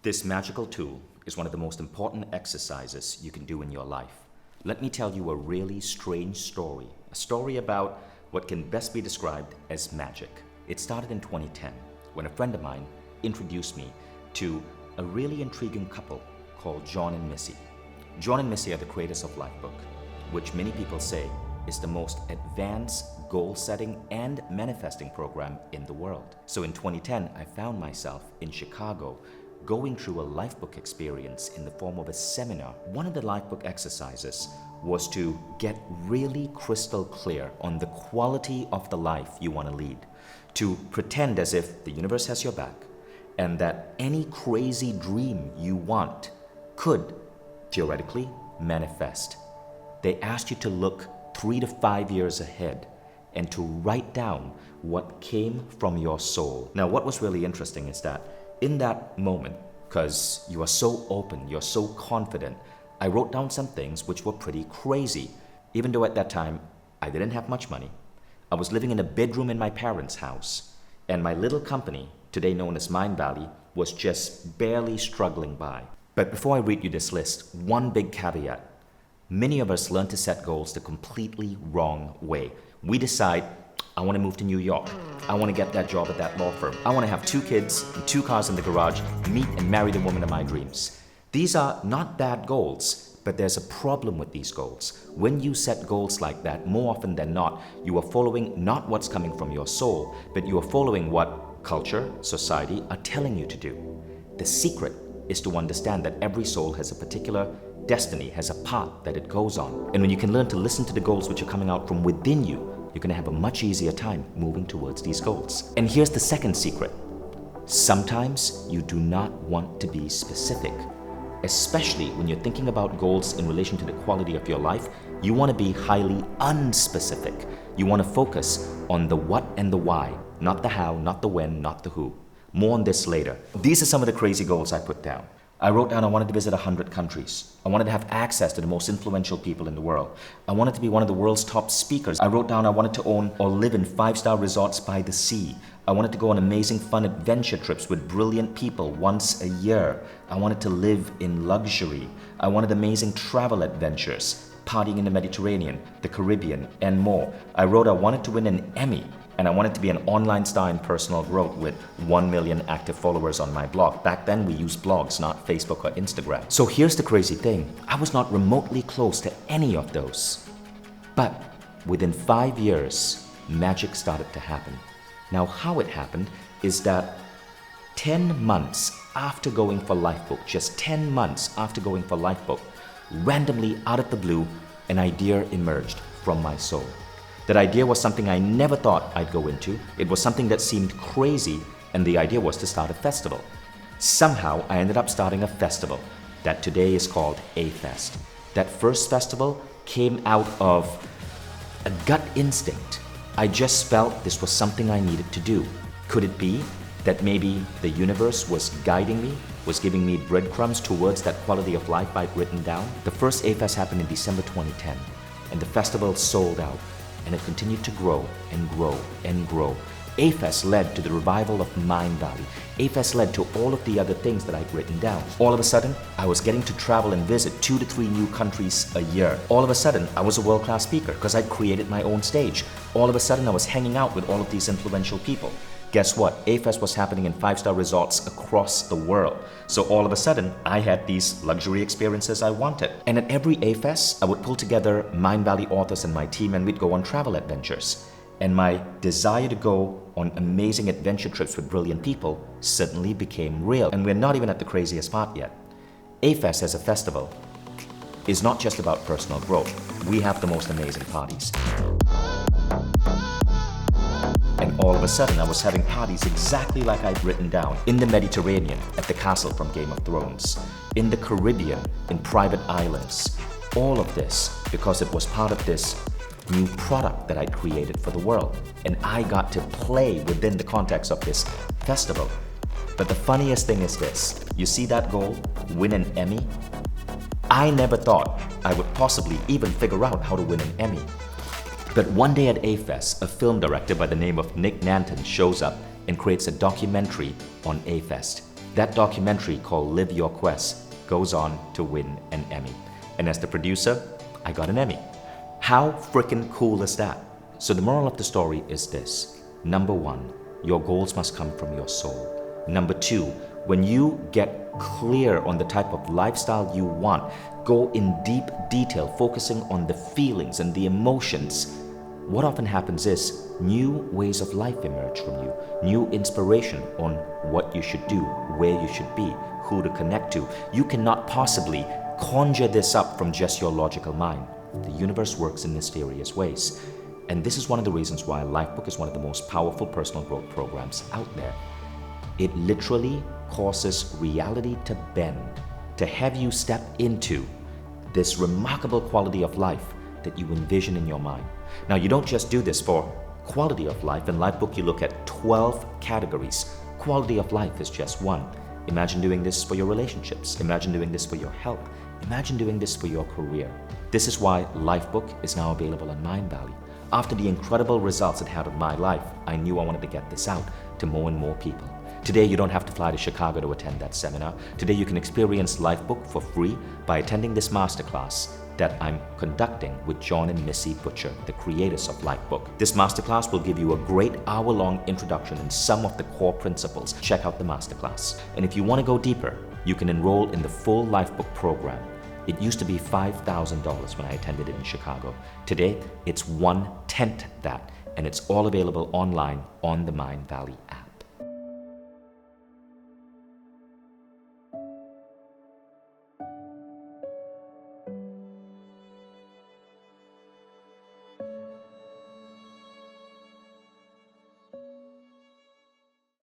This magical tool is one of the most important exercises you can do in your life. Let me tell you a really strange story, a story about what can best be described as magic. It started in 2010 when a friend of mine introduced me to a really intriguing couple called John and Missy. John and Missy are the creators of Lifebook, which many people say is the most advanced goal-setting and manifesting program in the world. So in 2010, I found myself in Chicago going through a Lifebook experience in the form of a seminar. One of the Lifebook exercises was to get really crystal clear on the quality of the life you want to lead, to pretend as if the universe has your back and that any crazy dream you want could theoretically manifest. They asked you to look 3 to 5 years ahead and to write down what came from your soul. Now, what was really interesting is that in that moment, because you are so open, you're so confident, I wrote down some things which were pretty crazy. Even though at that time, I didn't have much money. I was living in a bedroom in my parents' house, and my little company, today known as Mindvalley, was just barely struggling by. But before I read you this list, one big caveat. Many of us learn to set goals the completely wrong way. We decide, I want to move to New York. I want to get that job at that law firm. I want to have 2 kids and 2 cars in the garage, meet and marry the woman of my dreams. These are not bad goals, but there's a problem with these goals. When you set goals like that, more often than not, you are following not what's coming from your soul, but you are following what culture, society are telling you to do. The secret is to understand that every soul has a particular destiny, has a path that it goes on. And when you can learn to listen to the goals which are coming out from within you, you're going to have a much easier time moving towards these goals. And here's the second secret. Sometimes you do not want to be specific. Especially when you're thinking about goals in relation to the quality of your life, you want to be highly unspecific. You want to focus on the what and the why, not the how, not the when, not the who. More on this later. These are some of the crazy goals I put down. I wrote down I wanted to visit 100 countries. I wanted to have access to the most influential people in the world. I wanted to be one of the world's top speakers. I wrote down I wanted to own or live in 5-star resorts by the sea. I wanted to go on amazing fun adventure trips with brilliant people once a year. I wanted to live in luxury. I wanted amazing travel adventures, partying in the Mediterranean, the Caribbean, and more. I wrote I wanted to win an Emmy. And I wanted to be an online star in personal growth with 1 million active followers on my blog. Back then we used blogs, not Facebook or Instagram. So here's the crazy thing. I was not remotely close to any of those. But within 5 years, magic started to happen. Now how it happened is that 10 months after going for Lifebook, just 10 months after going for Lifebook, randomly out of the blue, an idea emerged from my soul. That idea was something I never thought I'd go into. It was something that seemed crazy, and the idea was to start a festival. Somehow, I ended up starting a festival that today is called A-Fest. That first festival came out of a gut instinct. I just felt this was something I needed to do. Could it be that maybe the universe was guiding me, was giving me breadcrumbs towards that quality of life I'd written down? The first A-Fest happened in December 2010, and the festival sold out. And it continued to grow and grow and grow. A-Fest led to the revival of Mindvalley. A-Fest led to all of the other things that I'd written down. All of a sudden, I was getting to travel and visit 2 to 3 new countries a year. All of a sudden, I was a world-class speaker because I'd created my own stage. All of a sudden, I was hanging out with all of these influential people. Guess what? A-Fest was happening in 5-star resorts across the world. So all of a sudden, I had these luxury experiences I wanted. And at every A-Fest, I would pull together Mindvalley authors and my team, and we'd go on travel adventures. And my desire to go on amazing adventure trips with brilliant people suddenly became real. And we're not even at the craziest part yet. A-Fest as a festival is not just about personal growth. We have the most amazing parties. And all of a sudden, I was having parties exactly like I'd written down. In the Mediterranean, at the castle from Game of Thrones. In the Caribbean, in private islands. All of this because it was part of this new product that I'd created for the world. And I got to play within the context of this festival. But the funniest thing is this. You see that goal? Win an Emmy? I never thought I would possibly even figure out how to win an Emmy. But one day at A-Fest, a film director by the name of Nick Nanton shows up and creates a documentary on A-Fest. That documentary called Live Your Quest goes on to win an Emmy. And as the producer, I got an Emmy. How freaking cool is that? So the moral of the story is this. Number one, your goals must come from your soul. Number two, when you get clear on the type of lifestyle you want, go in deep detail, focusing on the feelings and the emotions. What often happens is new ways of life emerge from you, new inspiration on what you should do, where you should be, who to connect to. You cannot possibly conjure this up from just your logical mind. The universe works in mysterious ways. And this is one of the reasons why Lifebook is one of the most powerful personal growth programs out there. It literally causes reality to bend, to have you step into this remarkable quality of life that you envision in your mind. Now, you don't just do this for quality of life. In Lifebook, you look at 12 categories. Quality of life is just one. Imagine doing this for your relationships. Imagine doing this for your health. Imagine doing this for your career. This is why Lifebook is now available on Mindvalley. After the incredible results it had on my life, I knew I wanted to get this out to more and more people. Today, you don't have to fly to Chicago to attend that seminar. Today, you can experience Lifebook for free by attending this masterclass that I'm conducting with John and Missy Butcher, the creators of Lifebook. This masterclass will give you a great hour-long introduction in some of the core principles. Check out the masterclass. And if you want to go deeper, you can enroll in the full Lifebook program. It used to be $5,000 when I attended it in Chicago. Today, it's 1/10 that, and it's all available online on the Mindvalley